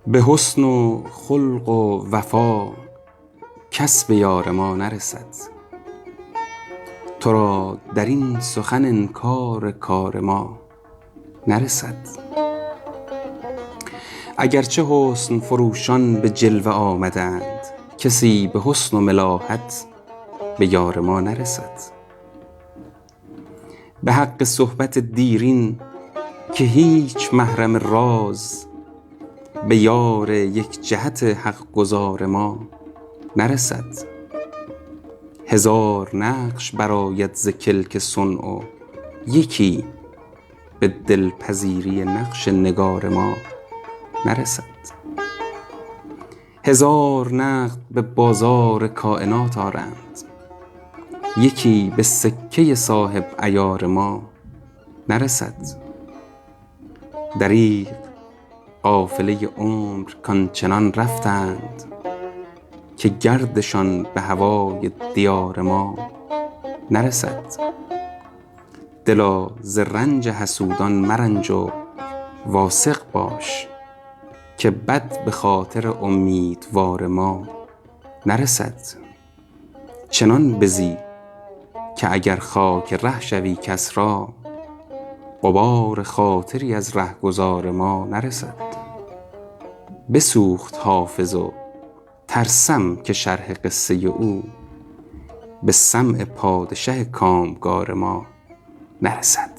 به حسن و خلق و وفا کس به یار ما نرسد. تو را در این سخن انکار کار ما نرسد. اگرچه حسن فروشان به جلوه آمدند، کسی به حسن و ملاحت به یار ما نرسد. به حق صحبت دیرین که هیچ محرم راز به یار یک جهت حق گزار ما نرسد. هزار نقش برآید ز کلک صنع و یکی به دلپذیری نقش نگار ما نرسد. هزار نقد به بازار کائنات آرند، یکی به سکه صاحب عیار ما نرسد. دریغ قافله عمر کانچنان رفتند که گردشان به هوای دیار ما نرسد. دلا ز رنج حسودان مرنج و واثق باش که بد به خاطر امیدوار ما نرسد. چنان بزی که اگر خاک ره شوی کس را، غبار خاطری از رهگذار ما نرسد. بسوخت حافظ و ترسم که شرح قصه او به سمع پادشه کامگار ما نرسد.